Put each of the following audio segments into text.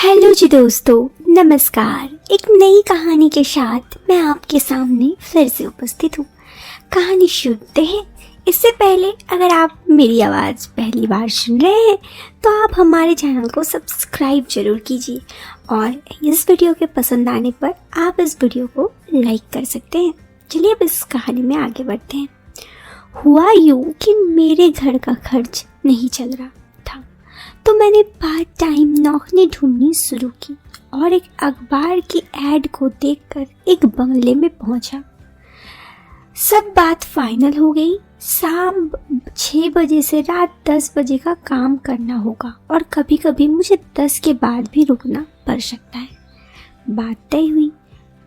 Hello जी दोस्तों, नमस्कार। एक नई कहानी के साथ मैं आपके सामने फिर से उपस्थित हूँ। कहानी सुनते हैं। इससे पहले अगर आप मेरी आवाज़ पहली बार सुन रहे हैं तो आप हमारे चैनल को सब्सक्राइब जरूर कीजिए और इस वीडियो के पसंद आने पर आप इस वीडियो को लाइक कर सकते हैं। चलिए अब इस कहानी में आगे बढ़ते हैं। हुआ यूँ कि मेरे घर का खर्च नहीं चल रहा था, तो मैंने पार्ट टाइम नौकरी ढूंढनी शुरू की और एक अखबार की ऐड को देखकर एक बंगले में पहुंचा। सब बात फाइनल हो गई। शाम 6 बजे से रात 10 बजे का काम करना होगा और कभी कभी मुझे 10 के बाद भी रुकना पड़ सकता है। बात तय हुई।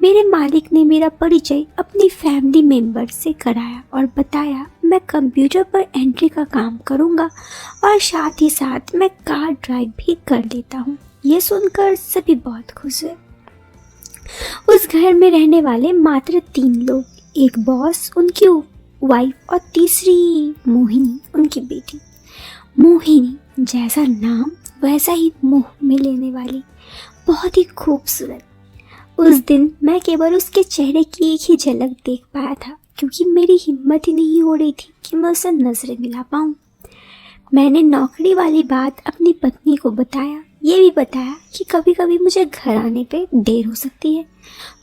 मेरे मालिक ने मेरा परिचय अपनी फैमिली मेंबर से कराया और बताया मैं कंप्यूटर पर एंट्री का काम करूंगा और साथ ही साथ मैं कार ड्राइव भी कर लेता हूँ। ये सुनकर सभी बहुत खुश हुए। उस घर में रहने वाले मात्र 3 लोग, एक बॉस, उनकी वाइफ और तीसरी मोहिनी, उनकी बेटी। मोहिनी जैसा नाम वैसा ही मुंह में लेने वाली, बहुत ही खूबसूरत। उस दिन मैं केवल उसके चेहरे की एक ही झलक देख पाया था क्योंकि मेरी हिम्मत ही नहीं हो रही थी कि मैं उससे नजरें मिला पाऊँ। मैंने नौकरी वाली बात अपनी पत्नी को बताया, ये भी बताया कि कभी कभी मुझे घर आने पे देर हो सकती है।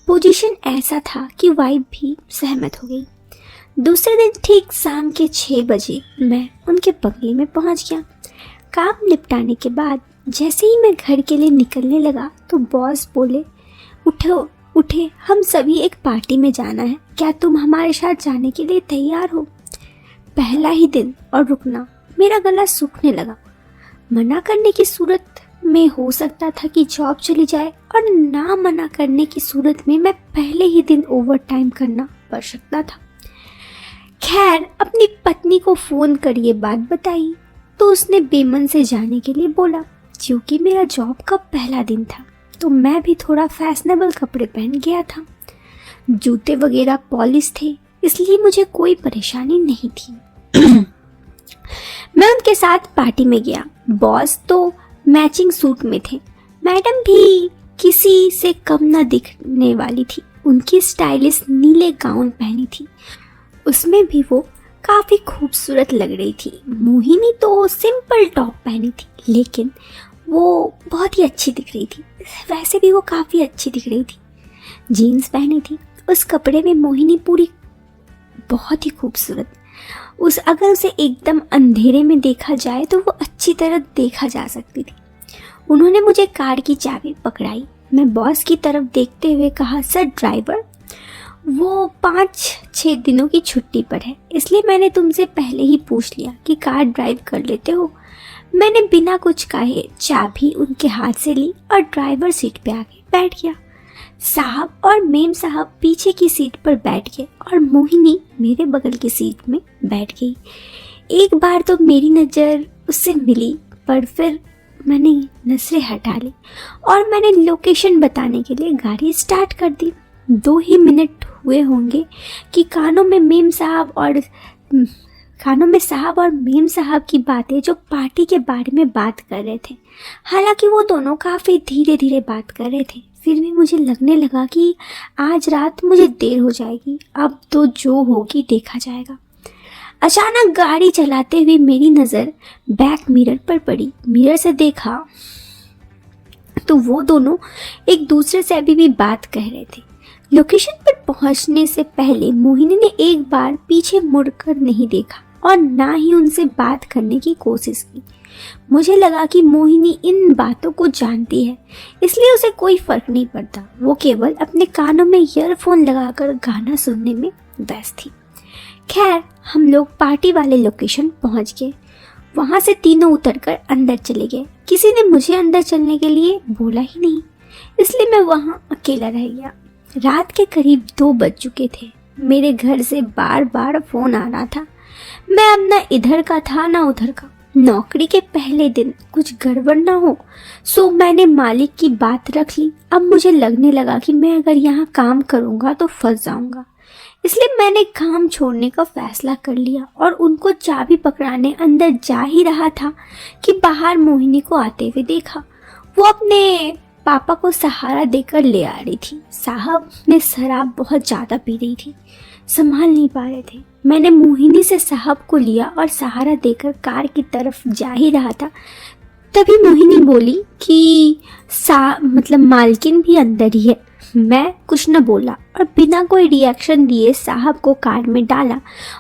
पोजीशन ऐसा था कि वाइफ भी सहमत हो गई। दूसरे दिन ठीक शाम के 6 बजे मैं उनके बंगले में पहुंच गया। काम निपटाने के बाद जैसे ही मैं घर के लिए निकलने लगा तो बॉस बोले, उठे, हम सभी एक पार्टी में जाना है, क्या तुम हमारे साथ जाने के लिए तैयार हो? पहला ही दिन और रुकना, मेरा गला सूखने लगा। मना करने की सूरत में हो सकता था कि जॉब चली जाए और ना मना करने की सूरत में मैं पहले ही दिन ओवर टाइम करना पड़ सकता था। खैर, अपनी पत्नी को फोन कर ये बात बताई तो उसने बेमन से जाने के लिए बोला। क्योंकि मेरा जॉब का पहला दिन था तो मैं भी थोड़ा फैशनेबल कपड़े पहन गया था। जूते वगैरह पॉलिश थे, इसलिए मुझे कोई परेशानी नहीं थी। मैं उनके साथ पार्टी में गया। बॉस तो मैचिंग सूट में थे, मैडम भी किसी से कम न दिखने वाली थी। उनकी स्टाइलिश नीले गाउन पहनी थी, उसमें भी वो काफी खूबसूरत लग रही थी। मोहिनी तो सिंपल टॉप पहनी थी, लेकिन वो बहुत ही अच्छी दिख रही थी। वैसे भी वो काफ़ी अच्छी दिख रही थी। जीन्स पहनी थी। उस कपड़े में मोहिनी पूरी बहुत ही खूबसूरत। अगर उसे एकदम अंधेरे में देखा जाए तो वो अच्छी तरह देखा जा सकती थी। उन्होंने मुझे कार की चाबी पकड़ाई। मैं बॉस की तरफ देखते हुए कहा, सर ड्राइवर, वो 5-6 दिनों की छुट्टी पर है, इसलिए मैंने तुमसे पहले ही पूछ लिया कि कार ड्राइव कर लेते हो। मैंने बिना कुछ कहे चाबी उनके हाथ से ली और ड्राइवर सीट पे आके बैठ गया। साहब और मेम साहब पीछे की सीट पर बैठ गए और मोहिनी मेरे बगल की सीट में बैठ गई। एक बार तो मेरी नज़र उससे मिली, पर फिर मैंने नजरें हटा ली और मैंने लोकेशन बताने के लिए गाड़ी स्टार्ट कर दी। 2 ही मिनट हुए होंगे कि कानों में साहब और मेम साहब की बातें जो पार्टी के बारे में बात कर रहे थे। हालांकि वो दोनों काफ़ी धीरे धीरे बात कर रहे थे, फिर भी मुझे लगने लगा कि आज रात मुझे देर हो जाएगी, अब तो जो होगी देखा जाएगा। अचानक गाड़ी चलाते हुए मेरी नज़र बैक मिरर पर पड़ी। मिरर से देखा तो वो दोनों एक दूसरे से अभी भी बात कह रहे थे। लोकेशन पर पहुंचने से पहले मोहिनी ने एक बार पीछे मुड़कर नहीं देखा और ना ही उनसे बात करने की कोशिश की। मुझे लगा कि मोहिनी इन बातों को जानती है, इसलिए उसे कोई फर्क नहीं पड़ता। वो केवल अपने कानों में ईयरफोन लगाकर गाना सुनने में व्यस्त थी। खैर, हम लोग पार्टी वाले लोकेशन पहुंच गए। वहां से तीनों उतरकर अंदर चले गए। किसी ने मुझे अंदर चलने के लिए बोला ही नहीं, इसलिए मैं वहां अकेला रह गया। रात के करीब 2 बज चुके थे। मेरे घर से बार बार फोन आ रहा था। मैं अब ना इधर का था ना उधर का। नौकरी के पहले दिन कुछ गड़बड़ ना हो, सो मैंने मालिक की बात रख ली। अब मुझे लगने लगा कि मैं अगर यहाँ काम करूँगा तो फंस जाऊँगा, इसलिए मैंने काम छोड़ने का फैसला कर लिया और उनको चाबी पकड़ाने अंदर जा ही रहा था कि बाहर मोहिनी को आते हुए देखा। वो अपने पापा को सहारा देकर ले आ रही थी। साहब ने शराब बहुत ज़्यादा पी रही थी, संभाल नहीं पा रहे थे। मैंने मोहिनी से साहब को लिया और सहारा देकर कार की तरफ जा ही रहा था, तभी मोहिनी बोली कि मतलब मालकिन भी अंदर ही है। मैं कुछ न बोला और बिना कोई रिएक्शन दिए साहब को कार में डाला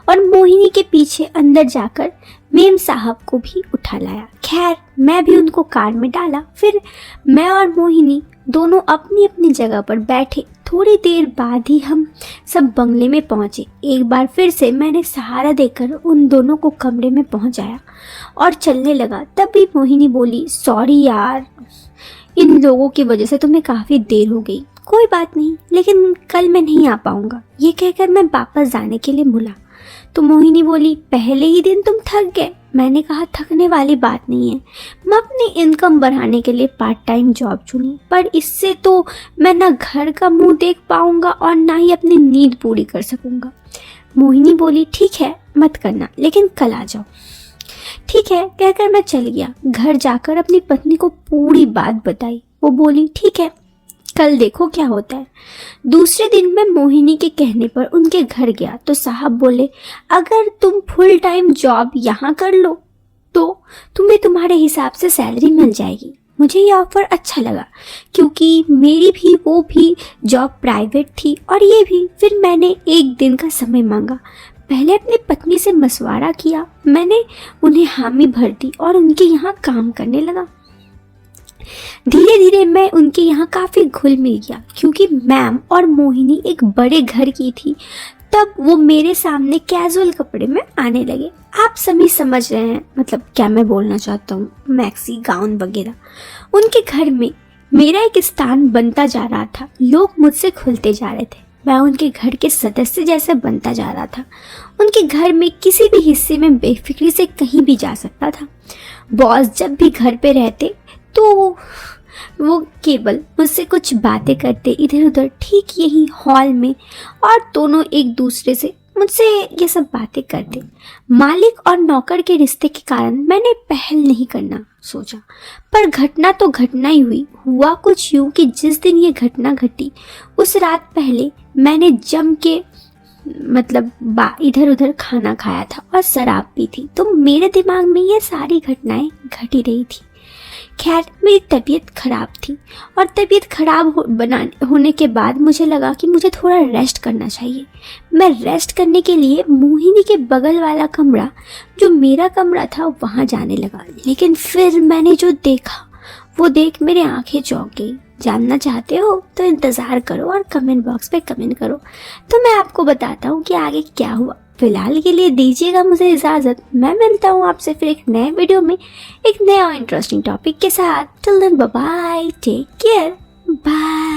और मोहिनी के पीछे अंदर जाकर मेम साहब को भी उठा लाया। खैर मैं भी उनको कार में डाला। फिर मैं और मोहिनी दोनों अपनी अपनी जगह पर बैठे। थोड़ी देर बाद ही हम सब बंगले में पहुंचे। एक बार फिर से मैंने सहारा देकर उन दोनों को कमरे में पहुंचाया और चलने लगा। तभी मोहिनी बोली, सॉरी यार, इन लोगों की वजह से तुम्हें काफ़ी देर हो गई। कोई बात नहीं, लेकिन कल मैं नहीं आ पाऊंगा। ये कहकर मैं वापस जाने के लिए मुड़ा तो मोहिनी बोली, पहले ही दिन तुम थक गए। मैंने कहा, थकने वाली बात नहीं है, मैं अपनी इनकम बढ़ाने के लिए पार्ट टाइम जॉब चुनी, पर इससे तो मैं ना घर का मुंह देख पाऊंगा और ना ही अपनी नींद पूरी कर सकूंगा। मोहिनी बोली, ठीक है मत करना, लेकिन कल आ जाओ। ठीक है कहकर मैं चल गया। घर जाकर अपनी पत्नी को पूरी बात बताई। वो बोली, ठीक है कल देखो क्या होता है। दूसरे दिन मैं मोहिनी के कहने पर उनके घर गया तो साहब बोले, अगर तुम फुल टाइम जॉब यहाँ कर लो तो तुम्हें तुम्हारे हिसाब से सैलरी मिल जाएगी। मुझे ये ऑफर अच्छा लगा क्योंकि मेरी भी वो भी जॉब प्राइवेट थी और ये भी। फिर मैंने एक दिन का समय मांगा। पहले अपनी पत्नी से मशवरा किया, मैंने उन्हें हामी भर दी और उनके यहाँ काम करने लगा। धीरे धीरे मैं उनके यहाँ काफ़ी घुल मिल गया क्योंकि मैम और मोहिनी एक बड़े घर की थी। तब वो मेरे सामने कैजुअल कपड़े में आने लगे। आप सभी समझ रहे हैं मतलब क्या मैं बोलना चाहता हूँ, मैक्सी गाउन वगैरह। उनके घर में मेरा एक स्थान बनता जा रहा था। लोग मुझसे खुलते जा रहे थे। मैं उनके घर के सदस्य जैसा बनता जा रहा था। उनके घर में किसी भी हिस्से में बेफिक्री से कहीं भी जा सकता था। बॉस जब भी घर पे रहते तो वो केवल मुझसे कुछ बातें करते इधर उधर ठीक यही हॉल में, और दोनों एक दूसरे से मुझसे ये सब बातें करते। मालिक और नौकर के रिश्ते के कारण मैंने पहल नहीं करना सोचा, पर घटना तो घटना ही हुई। हुआ कुछ यूं कि जिस दिन ये घटना घटी उस रात पहले मैंने जम के मतलब इधर उधर खाना खाया था और शराब पी थी, तो मेरे दिमाग में ये सारी घटनाएं घट ही रही थी। खैर मेरी तबीयत खराब थी और तबीयत खराब होने के बाद मुझे लगा कि मुझे थोड़ा रेस्ट करना चाहिए। मैं रेस्ट करने के लिए मोहिनी के बगल वाला कमरा जो मेरा कमरा था वहाँ जाने लगा। लेकिन फिर मैंने जो देखा वो देख मेरी आंखें चौंक गई। जानना चाहते हो तो इंतज़ार करो और कमेंट बॉक्स पे कमेंट करो तो मैं आपको बताता हूँ कि आगे क्या हुआ। फिलहाल के लिए दीजिएगा मुझे इजाज़त। मैं मिलता हूँ आपसे फिर एक नए वीडियो में एक नया इंटरेस्टिंग टॉपिक के साथ। Till then bye bye, take care, bye.